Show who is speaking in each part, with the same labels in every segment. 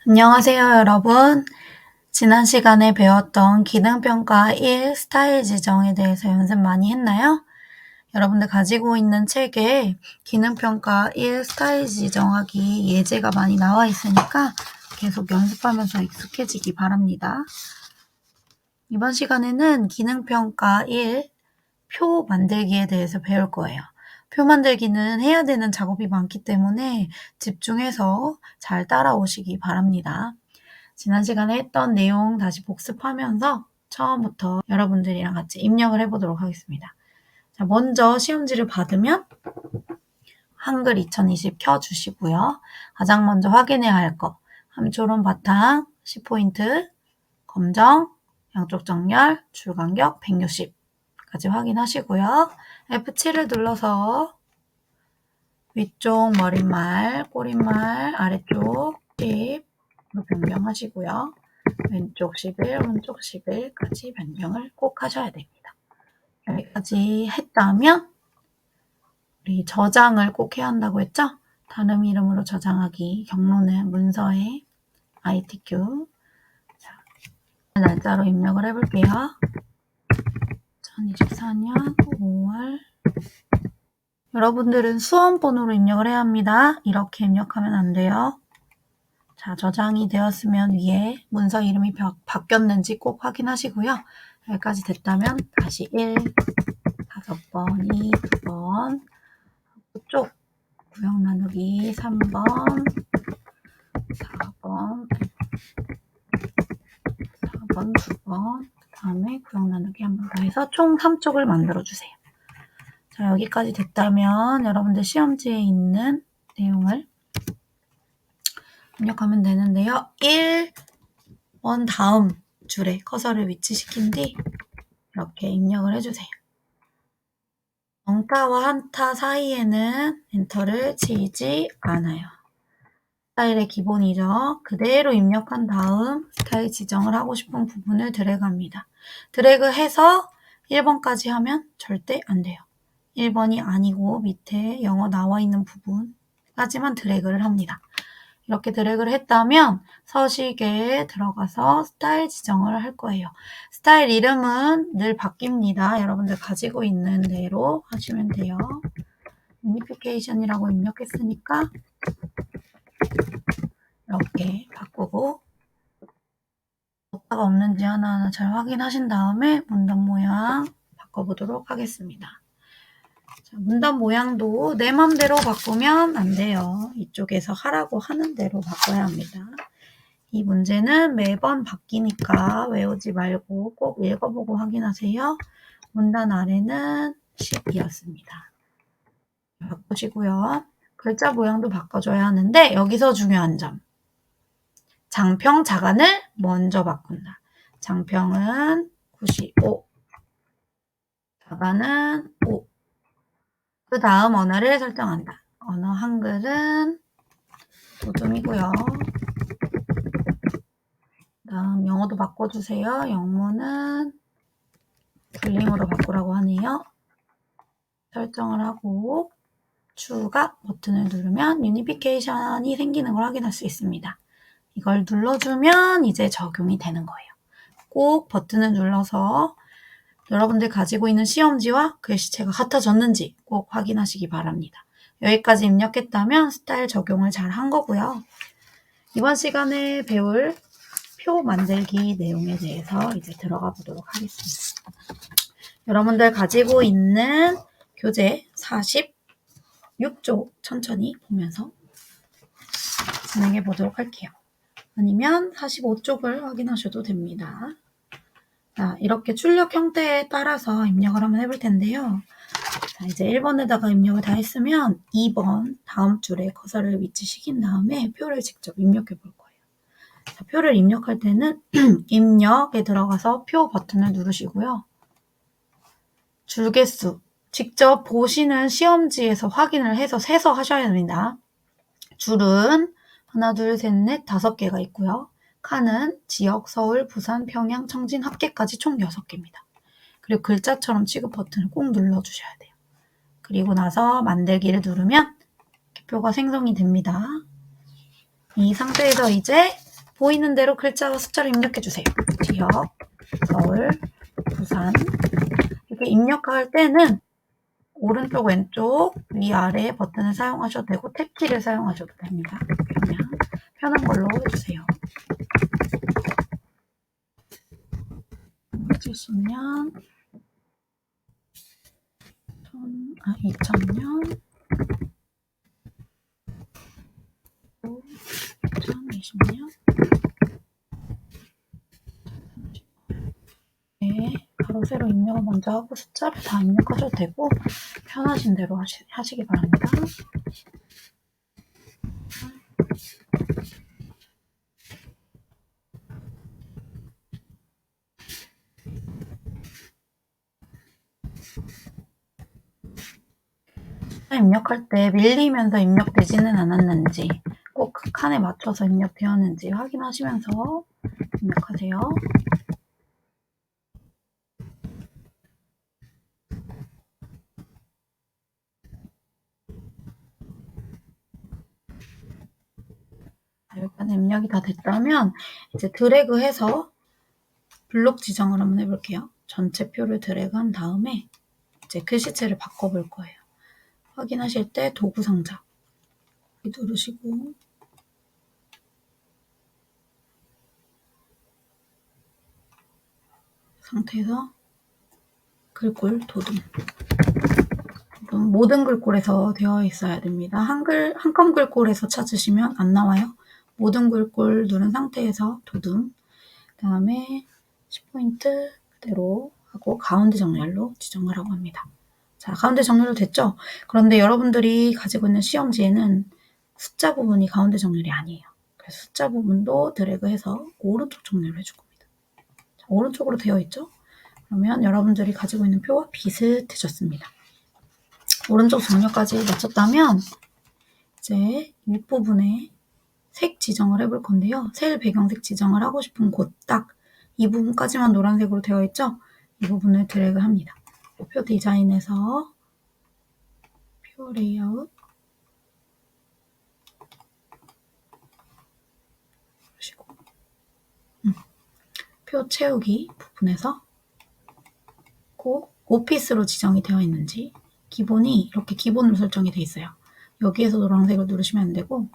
Speaker 1: 안녕하세요, 여러분. 지난 시간에 배웠던 기능평가 1 스타일 지정에 대해서 연습 많이 했나요? 여러분들 가지고 있는 책에 기능평가 1 스타일 지정하기 예제가 많이 나와 있으니까 계속 연습하면서 익숙해지기 바랍니다. 이번 시간에는 기능평가 1 표 만들기에 대해서 배울 거예요. 표 만들기는 해야 되는 작업이 많기 때문에 집중해서 잘 따라오시기 바랍니다. 지난 시간에 했던 내용 다시 복습하면서 처음부터 여러분들이랑 같이 입력을 해보도록 하겠습니다. 자, 먼저 시험지를 받으면 한글 2020 켜주시고요. 가장 먼저 확인해야 할 거, 함초론 바탕, 10포인트, 검정, 양쪽 정렬, 줄간격 160까지 확인하시고요. F7을 눌러서 위쪽 머릿말, 꼬릿말, 아래쪽 10로 변경하시고요. 왼쪽 11, 오른쪽 11까지 변경을 꼭 하셔야 됩니다. 여기까지 했다면 우리 저장을 꼭 해야 한다고 했죠? 다른 이름으로 저장하기 경로는 문서에 ITQ 자, 날짜로 입력을 해볼게요. 2024년 5월 여러분들은 수험번호로 입력을 해야 합니다. 이렇게 입력하면 안 돼요. 자, 저장이 되었으면 위에 문서 이름이 바뀌었는지 꼭 확인하시고요. 여기까지 됐다면 다시 1, 5번, 2, 2번, 쪽 구역 나누기 3번, 4번, 4번, 2번, 그 다음에 구역 나누기 한 번 더 해서 총 3쪽을 만들어주세요. 자, 여기까지 됐다면 여러분들 시험지에 있는 내용을 입력하면 되는데요. 1번 다음 줄에 커서를 위치시킨 뒤 이렇게 입력을 해주세요. 영타와 한타 사이에는 엔터를 치지 않아요. 스타일의 기본이죠. 그대로 입력한 다음 스타일 지정을 하고 싶은 부분을 드래그합니다. 드래그해서 1번까지 하면 절대 안 돼요. 1번이 아니고 밑에 영어 나와 있는 부분까지만 드래그를 합니다. 이렇게 드래그를 했다면 서식에 들어가서 스타일 지정을 할 거예요. 스타일 이름은 늘 바뀝니다. 여러분들 가지고 있는 대로 하시면 돼요. 유니피케이션이라고 입력했으니까 이렇게 바꾸고 오타가 없는지 하나하나 잘 확인하신 다음에 문단 모양 바꿔보도록 하겠습니다. 자, 문단 모양도 내 맘대로 바꾸면 안 돼요. 이쪽에서 하라고 하는 대로 바꿔야 합니다. 이 문제는 매번 바뀌니까 외우지 말고 꼭 읽어보고 확인하세요. 문단 아래는 10이었습니다. 바꾸시고요. 글자 모양도 바꿔줘야 하는데 여기서 중요한 점. 장평, 자간을 먼저 바꾼다. 장평은 95, 자간은 5. 그 다음 언어를 설정한다. 언어 한글은 도둠이고요. 다음 영어도 바꿔주세요. 영문은 불링으로 바꾸라고 하네요. 설정을 하고 추가 버튼을 누르면 유니피케이션이 생기는 걸 확인할 수 있습니다. 이걸 눌러주면 이제 적용이 되는 거예요. 꼭 버튼을 눌러서 여러분들 가지고 있는 시험지와 글씨체가 같아졌는지 꼭 확인하시기 바랍니다. 여기까지 입력했다면 스타일 적용을 잘 한 거고요. 이번 시간에 배울 표 만들기 내용에 대해서 이제 들어가 보도록 하겠습니다. 여러분들 가지고 있는 교재 46쪽 천천히 보면서 진행해 보도록 할게요. 아니면 45쪽을 확인하셔도 됩니다. 자, 이렇게 출력 형태에 따라서 입력을 한번 해볼 텐데요. 자, 이제 1번에다가 입력을 다 했으면 2번 다음 줄에 커서를 위치시킨 다음에 표를 직접 입력해 볼 거예요. 자, 표를 입력할 때는 입력에 들어가서 표 버튼을 누르시고요. 줄개수 직접 보시는 시험지에서 확인을 해서 세서 하셔야 됩니다. 줄은 하나, 둘, 셋, 넷, 5개가 있고요. 칸은 지역, 서울, 부산, 평양, 청진, 합계까지 총 6개입니다. 그리고 글자처럼 취급 버튼을 꼭 눌러주셔야 돼요. 그리고 나서 만들기를 누르면 표가 생성이 됩니다. 이 상태에서 이제 보이는 대로 글자와 숫자를 입력해주세요. 지역, 서울, 부산. 이렇게 입력할 때는 오른쪽, 왼쪽, 위아래 버튼을 사용하셔도 되고 탭키를 사용하셔도 됩니다. 그냥 편한 걸로 해주세요. 70년, 2000년, 2020년. 네, 가로 세로 입력을 먼저 하고 숫자를 다 입력하셔도 되고 편하신 대로 하시기 바랍니다. 입력할 때 밀리면서 입력되지는 않았는지 꼭 그 칸에 맞춰서 입력되었는지 확인하시면서 입력하세요. 여기까지 입력이 다 됐다면 이제 드래그해서 블록 지정을 한번 해볼게요. 전체 표를 드래그한 다음에 이제 글씨체를 바꿔볼 거예요. 확인하실 때 도구 상자 누르시고 상태에서 글꼴 도둠. 모든 글꼴에서 되어 있어야 됩니다. 한컴 글꼴에서 찾으시면 안 나와요. 모든 글꼴 누른 상태에서 도둠. 그 다음에 10포인트 그대로 하고 가운데 정렬로 지정을 하고 합니다. 자, 가운데 정렬로 됐죠? 그런데 여러분들이 가지고 있는 시험지에는 숫자 부분이 가운데 정렬이 아니에요. 그래서 숫자 부분도 드래그해서 오른쪽 정렬을 해줄 겁니다. 자, 오른쪽으로 되어 있죠? 그러면 여러분들이 가지고 있는 표와 비슷해졌습니다. 오른쪽 정렬까지 마쳤다면 이제 윗부분에 색 지정을 해볼 건데요. 셀 배경색 지정을 하고 싶은 곳 딱 이 부분까지만 노란색으로 되어 있죠? 이 부분을 드래그 합니다. 표 디자인에서 표 레이아웃 그러시고 표 채우기 부분에서 꼭 오피스로 지정이 되어 있는지 기본이 이렇게 기본으로 설정이 되어 있어요. 여기에서 노란색을 누르시면 안 되고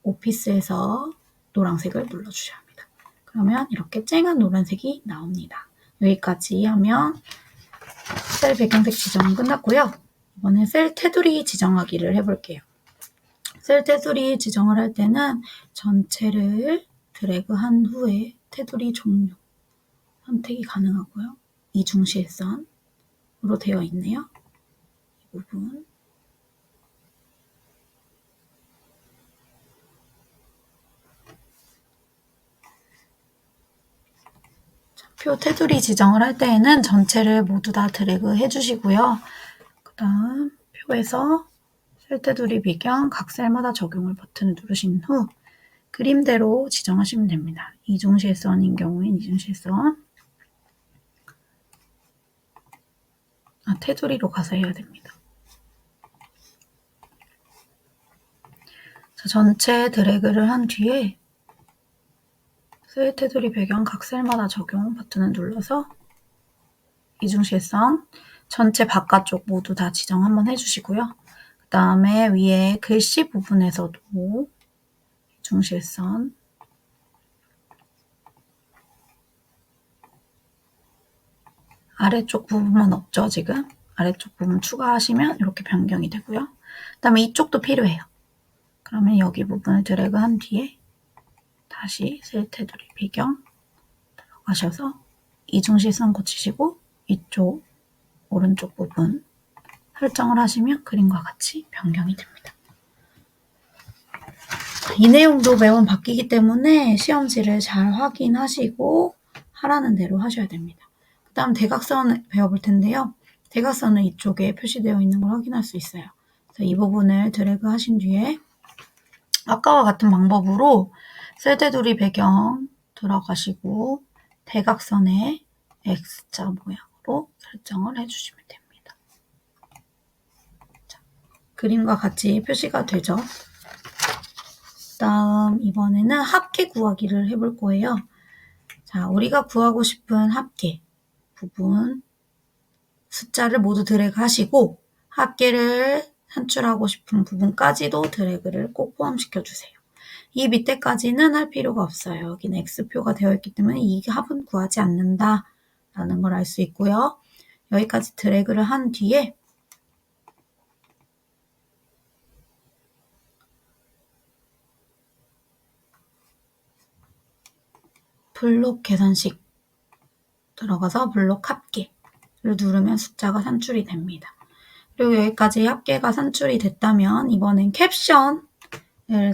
Speaker 1: 오피스에서 노란색을 눌러주셔야 합니다. 그러면 이렇게 쨍한 노란색이 나옵니다. 여기까지 하면 셀 배경색 지정은 끝났고요. 이번에 셀 테두리 지정하기를 해볼게요. 셀 테두리 지정을 할 때는 전체를 드래그한 후에 테두리 종류 선택이 가능하고요. 이중실선으로 되어 있네요. 이 부분 표 테두리 지정을 할 때에는 전체를 모두 다 드래그 해주시고요. 그 다음 표에서 셀 테두리 배경 각 셀마다 적용을 버튼을 누르신 후 그림대로 지정하시면 됩니다. 이중실선인 경우엔 이중실선 테두리로 가서 해야 됩니다. 자, 전체 드래그를 한 뒤에 셀 테두리 배경 각 셀마다 적용 버튼을 눌러서 이중실선 전체 바깥쪽 모두 다 지정 한번 해주시고요. 그 다음에 위에 글씨 부분에서도 이중실선 아래쪽 부분만 없죠, 지금? 아래쪽 부분 추가하시면 이렇게 변경이 되고요. 그 다음에 이쪽도 필요해요. 그러면 여기 부분을 드래그한 뒤에 다시 셀 테두리 배경 들어가셔서 이중실선 고치시고 이쪽 오른쪽 부분 설정을 하시면 그림과 같이 변경이 됩니다. 이 내용도 매번 바뀌기 때문에 시험지를 잘 확인하시고 하라는 대로 하셔야 됩니다. 그 다음 대각선 배워볼 텐데요. 대각선은 이쪽에 표시되어 있는 걸 확인할 수 있어요. 그래서 이 부분을 드래그 하신 뒤에 아까와 같은 방법으로 셀 테두리 배경 들어가시고 대각선에 X자 모양으로 설정을 해주시면 됩니다. 자, 그림과 같이 표시가 되죠. 그 다음 이번에는 합계 구하기를 해볼 거예요. 자, 우리가 구하고 싶은 합계 부분 숫자를 모두 드래그 하시고 합계를 산출하고 싶은 부분까지도 드래그를 꼭 포함시켜 주세요. 이 밑에까지는 할 필요가 없어요. 여기는 X표가 되어 있기 때문에 이 합은 구하지 않는다 라는 걸 알 수 있고요. 여기까지 드래그를 한 뒤에 블록 계산식 들어가서 블록 합계를 누르면 숫자가 산출이 됩니다. 그리고 여기까지 합계가 산출이 됐다면 이번엔 캡션을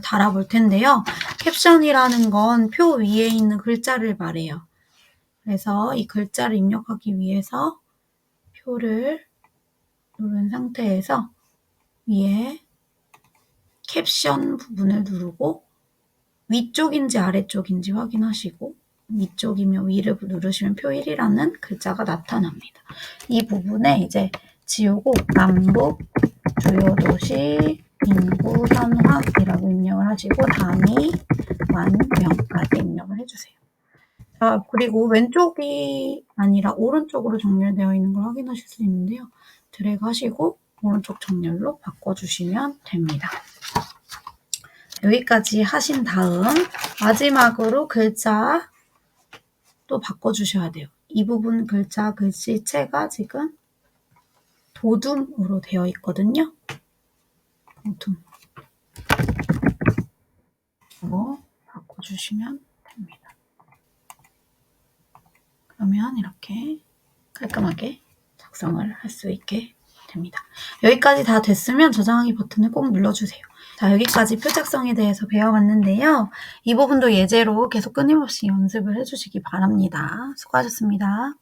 Speaker 1: 달아볼 텐데요. 캡션이라는 건 표 위에 있는 글자를 말해요. 그래서 이 글자를 입력하기 위해서 표를 누른 상태에서 위에 캡션 부분을 누르고 위쪽인지 아래쪽인지 확인하시고 위쪽이면 위를 누르시면 표 1이라는 글자가 나타납니다. 이 부분에 이제 지우고 남북 주요 도시 인구 현황이라고 입력을 하시고 단위 만명까지 입력을 해주세요. 자, 그리고 왼쪽이 아니라 오른쪽으로 정렬되어 있는 걸 확인하실 수 있는데요. 드래그 하시고 오른쪽 정렬로 바꿔주시면 됩니다. 여기까지 하신 다음 마지막으로 글자 또 바꿔주셔야 돼요. 이 부분 글자 글씨체가 지금 도둠으로 되어 있거든요. 도둠. 이거 바꿔주시면 됩니다. 그러면 이렇게 깔끔하게 작성을 할 수 있게 됩니다. 여기까지 다 됐으면 저장하기 버튼을 꼭 눌러주세요. 자, 여기까지 표 작성에 대해서 배워봤는데요. 이 부분도 예제로 계속 끊임없이 연습을 해주시기 바랍니다. 수고하셨습니다.